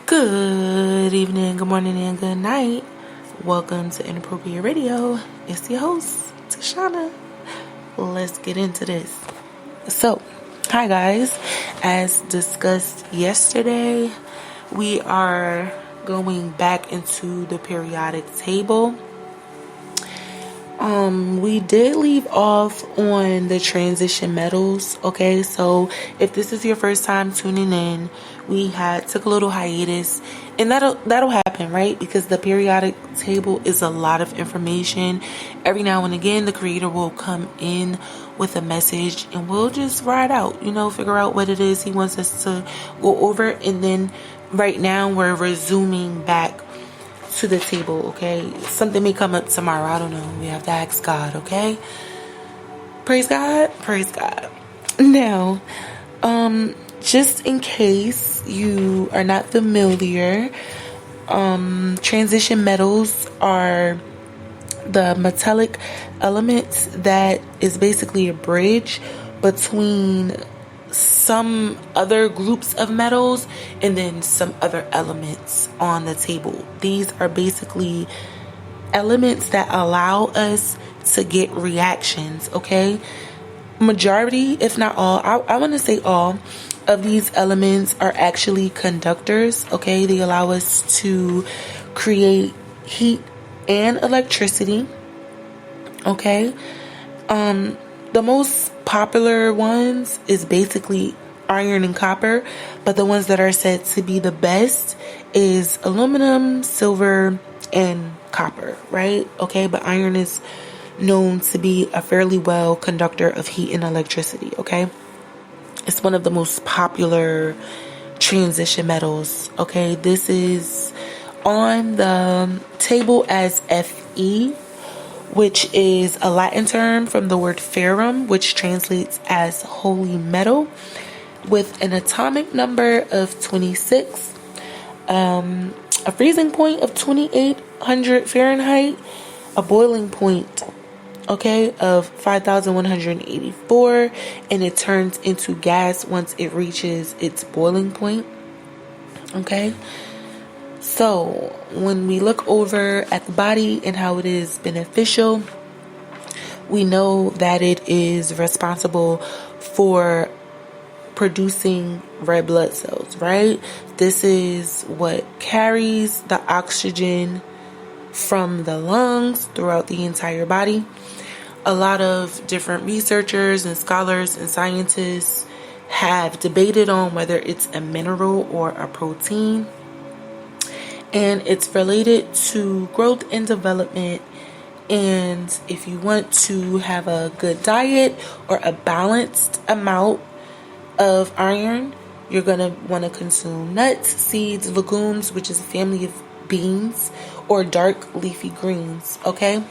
Good evening, good morning, and good night. Welcome to Inappropriate Radio. It's your host, Tashana. Let's get into this. So, hi guys. As discussed yesterday, we are going back into the periodic table. We did leave off on the transition metals. Okay, so if this is your first time tuning in, we took a little hiatus, and that'll happen, right? Because the periodic table is a lot of information. Every now and again, the creator will come in with a message, and we'll just ride out, figure out what it is he wants us to go over, and then right now we're resuming back to the table. Okay, something may come up tomorrow, I don't know, we have to ask God. Okay, praise God. Now, just in case you are not familiar, transition metals are the metallic elements that is basically a bridge between some other groups of metals and then some other elements on the table. These are basically elements that allow us to get reactions. Okay, majority, if not all, I want to say all of these elements are actually conductors. Okay, they allow us to create heat and electricity. Okay, the most popular ones is basically iron and copper, but the ones that are said to be the best is aluminum, silver, and copper, right? Okay, but iron is known to be a fairly well conductor of heat and electricity. Okay, it's one of the most popular transition metals. Okay, this is on the table as Fe, which is a Latin term from the word ferrum, which translates as holy metal, with an atomic number of 26, a freezing point of 2800 Fahrenheit, a boiling point, okay, of 5184, and it turns into gas once it reaches its boiling point. Okay, so when we look over at the body and how it is beneficial, we know that it is responsible for producing red blood cells, right? This is what carries the oxygen from the lungs throughout the entire body. A lot of different researchers and scholars and scientists have debated on whether it's a mineral or a protein, and it's related to growth and development. And if you want to have a good diet or a balanced amount of iron, you're going to want to consume nuts, seeds, legumes, which is a family of beans, or dark leafy greens. Okay,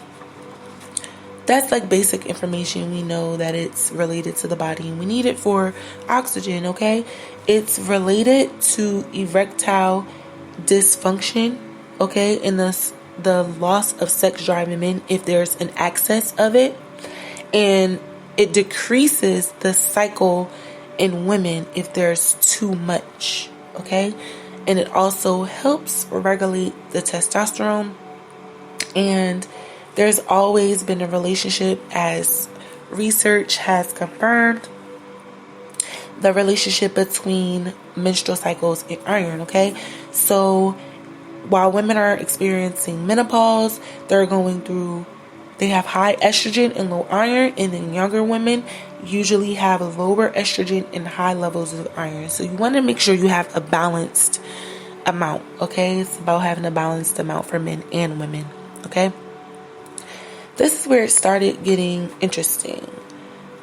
that's like basic information. We know that it's related to the body and we need it for oxygen. Okay, it's related to erectile dysfunction, okay, and the loss of sex drive in men if there's an excess of it, and it decreases the cycle in women if there's too much. Okay, and it also helps regulate the testosterone, and there's always been a relationship, as research has confirmed, the relationship between menstrual cycles and iron. Okay, so while women are experiencing menopause, they have high estrogen and low iron, and then younger women usually have lower estrogen and high levels of iron. So you want to make sure you have a balanced amount. Okay, it's about having a balanced amount for men and women. Okay, this is where it started getting interesting.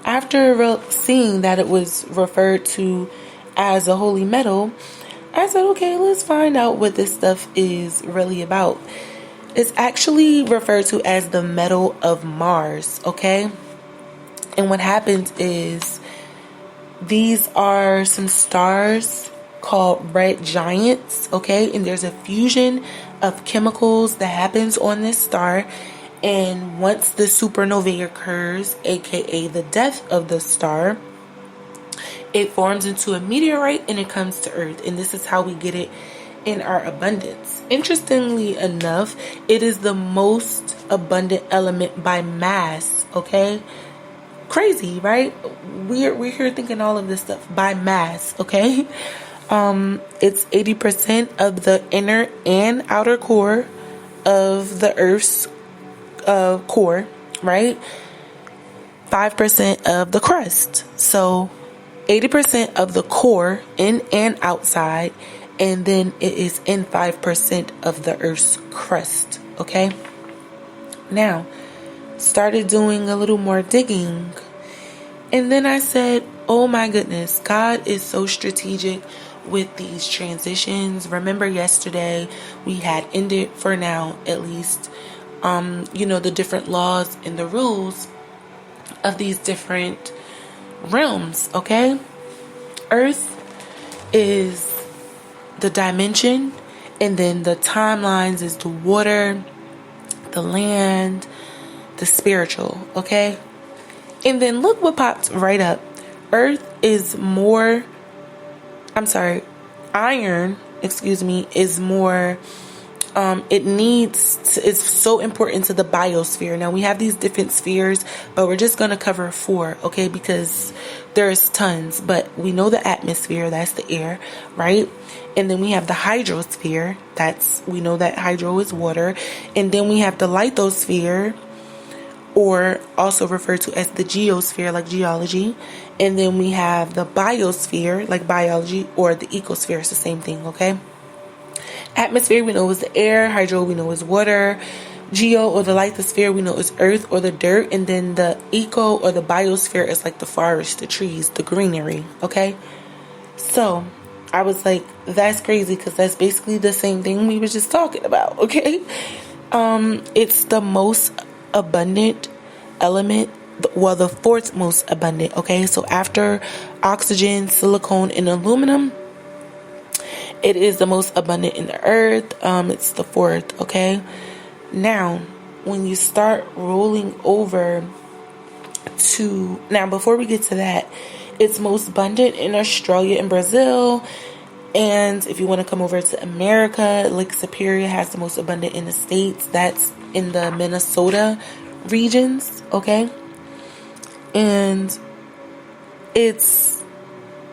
After seeing that it was referred to as a holy metal, I said, okay, let's find out what this stuff is really about. It's actually referred to as the metal of Mars, okay? And what happens is these are some stars called red giants, okay? And there's a fusion of chemicals that happens on this star. And once the supernovae occurs, aka the death of the star, It forms into a meteorite and it comes to Earth. And this is how we get it in our abundance. Interestingly enough, it is the most abundant element by mass, okay? Crazy, right? We're here thinking all of this stuff by mass, okay? It's 80% of the inner and outer core of the Earth's core, right? 5% of the crust. So 80% of the core in and outside, and then it is in 5% of the Earth's crust, okay? Now, started doing a little more digging, and then I said, oh my goodness, God is so strategic with these transitions. Remember yesterday we had ended, for now at least, the different laws and the rules of these different realms, okay? Earth is the dimension, and then the timelines is the water, the land, the spiritual, okay? And then look what popped right up. Iron, is more, it's so important to the biosphere. Now we have these different spheres, but we're just going to cover 4, okay? Because there's tons, but we know the atmosphere, that's the air, right? And then we have the hydrosphere, we know that hydro is water. And then we have the lithosphere, or also referred to as the geosphere, like geology. And then we have the biosphere, like biology, or the ecosphere. It's the same thing, okay? Atmosphere, we know is the air. Hydro, we know is water. Geo, or the lithosphere, we know is earth or the dirt. And then the eco, or the biosphere, is like the forest, the trees, the greenery, okay? So I was like, that's crazy, because that's basically the same thing we were just talking about, okay? It's the most abundant element, well, the 4th most abundant, okay? So after oxygen, silicone, and aluminum, it is the most abundant in the earth. It's the 4th, okay? Now, when you start rolling over before we get to that, it's most abundant in Australia and Brazil. And if you want to come over to America, Lake Superior has the most abundant in the States. That's in the Minnesota regions, okay? And it's,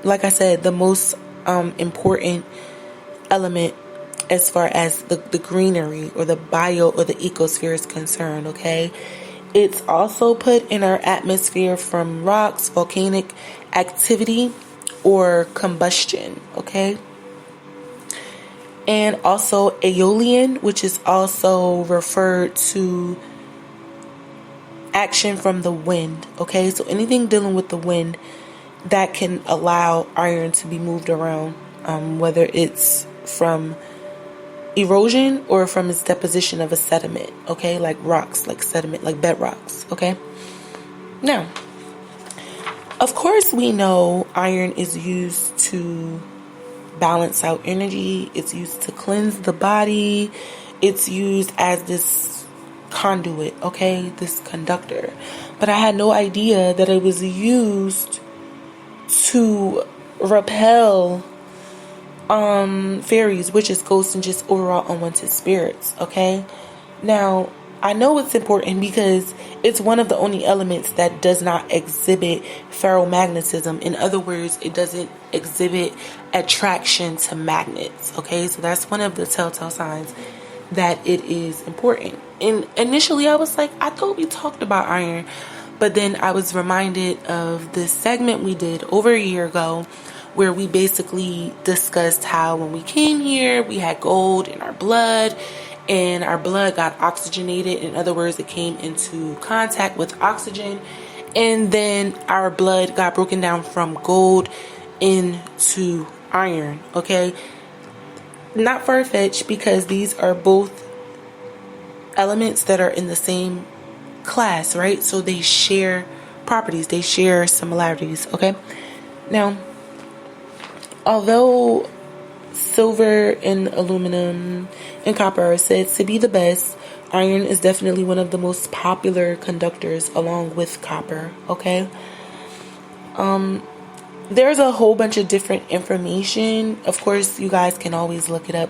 like I said, the most important element as far as the greenery, or the bio, or the ecosphere is concerned, okay? It's also put in our atmosphere from rocks, volcanic activity, or combustion, okay? And also aeolian, which is also referred to action from the wind, okay? So anything dealing with the wind that can allow iron to be moved around, whether it's from erosion or from its deposition of a sediment, okay? Like rocks, like sediment, like bedrocks, okay? Now, of course, we know iron is used to balance out energy. It's used to cleanse the body. It's used as this conduit, okay? This conductor. But I had no idea that it was used to repel fairies, witches, ghosts, and just overall unwanted spirits, okay? Now, I know it's important because it's one of the only elements that does not exhibit ferromagnetism. In other words, it doesn't exhibit attraction to magnets, okay? So that's one of the telltale signs that it is important. And initially I was like, I thought we talked about iron, but then I was reminded of this segment we did over a year ago where we basically discussed how when we came here, we had gold in our blood, and our blood got oxygenated. In other words, it came into contact with oxygen, and then our blood got broken down from gold into iron, okay? Not far-fetched, because these are both elements that are in the same class, right? So they share properties, they share similarities, okay? Now, although silver and aluminum and copper are said to be the best, iron is definitely one of the most popular conductors along with copper, okay? there's a whole bunch of different information. Of course, you guys can always look it up.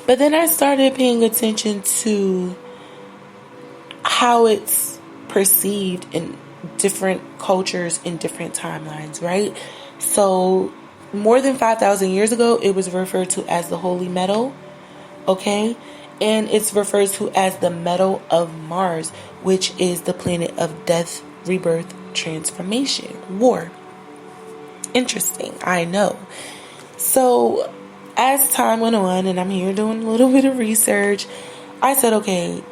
But then I started paying attention to how it's perceived in different cultures in different timelines, right? So more than 5,000 years ago, it was referred to as the holy metal, okay? And it's referred to as the metal of Mars, which is the planet of death, rebirth, transformation, war. Interesting, I know. So as time went on, and I'm here doing a little bit of research, I said, okay,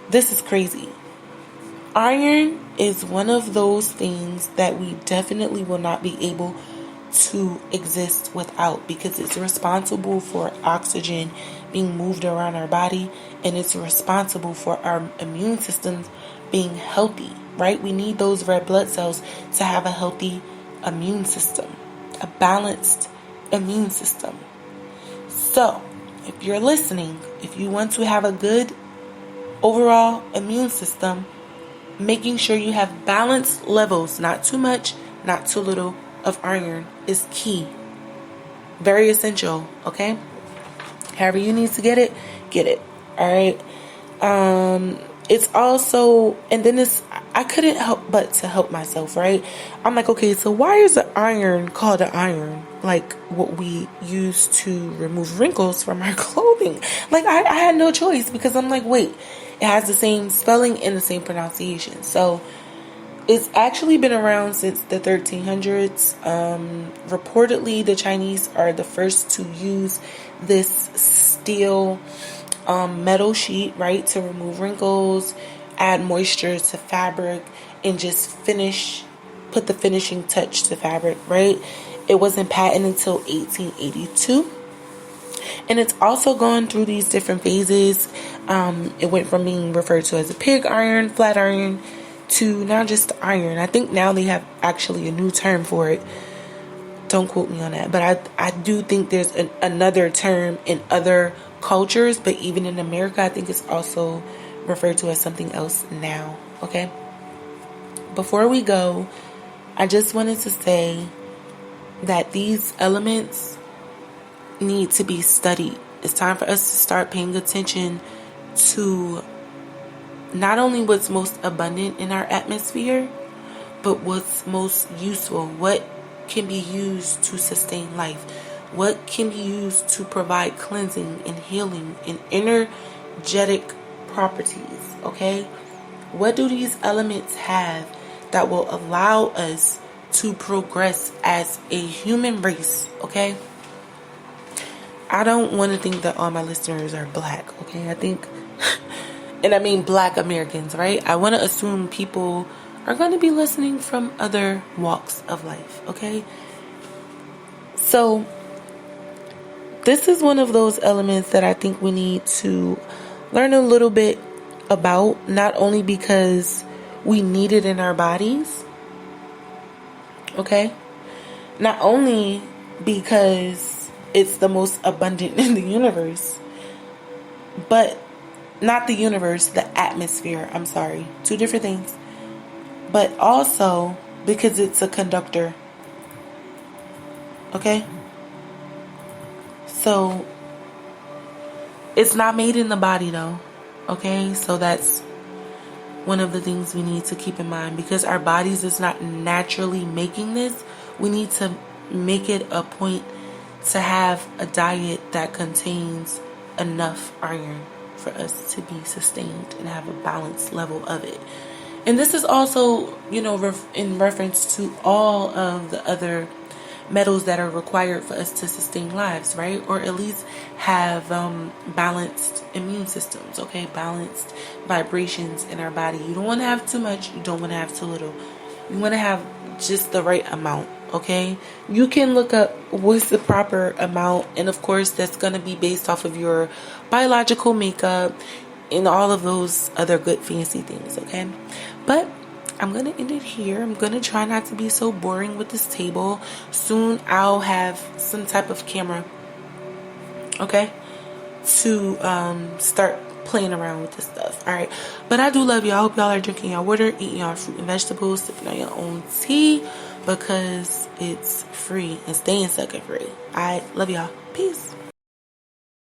this is crazy. Iron is one of those things that we definitely will not be able to exist without, because it's responsible for oxygen being moved around our body, and it's responsible for our immune systems being healthy, right? We need those red blood cells to have a healthy immune system, a balanced immune system. So, if you're listening, if you want to have a good overall immune system, making sure you have balanced levels, not too much, not too little, of iron is key. Very essential, okay? However you need to get it, get it. Alright? It's also, and then I couldn't help but to help myself, right? I'm like, okay, so why is the iron called an iron? Like what we use to remove wrinkles from our clothing. Like I had no choice, because I'm like, wait, it has the same spelling and the same pronunciation. So it's actually been around since the 1300s. Reportedly, the Chinese are the first to use this steel metal sheet, right, to remove wrinkles, add moisture to fabric, and just put the finishing touch to fabric, right? It wasn't patented until 1882. And it's also gone through these different phases. It went from being referred to as a pig iron, flat iron, to now just iron. I think now they have actually a new term for it. Don't quote me on that. But I do think there's another term in other cultures. But even in America, I think it's also referred to as something else now. Okay? Before we go, I just wanted to say that these elements need to be studied. It's time for us to start paying attention to not only what's most abundant in our atmosphere, but what's most useful. What can be used to sustain life? What can be used to provide cleansing and healing and energetic properties? Okay? What do these elements have that will allow us to progress as a human race? Okay? I don't want to think that all my listeners are black, okay? I think, and I mean black Americans, right? I want to assume people are going to be listening from other walks of life, okay? So, this is one of those elements that I think we need to learn a little bit about, not only because we need it in our bodies, okay? Not only because it's the most abundant in the universe, but not the universe, the atmosphere. I'm sorry. Two different things. But also because it's a conductor. Okay? So it's not made in the body though. Okay? So that's one of the things we need to keep in mind, because our bodies is not naturally making this. We need to make it a point to have a diet that contains enough iron for us to be sustained and have a balanced level of it. And this is also, in reference to all of the other metals that are required for us to sustain lives, right? Or at least have balanced immune systems, okay? Balanced vibrations in our body. You don't want to have too much. You don't want to have too little. You want to have just the right amount, okay? You can look up what's the proper amount, and of course that's going to be based off of your biological makeup and all of those other good fancy things, okay? But I'm going to end it here. I'm going to try not to be so boring with this table. Soon I'll have some type of camera, okay, to start playing around with this stuff. All right, but I do love y'all. I hope y'all are drinking your water, eating your fruit and vegetables, sipping on your own tea, because it's free and staying sucker free. I love y'all. Peace.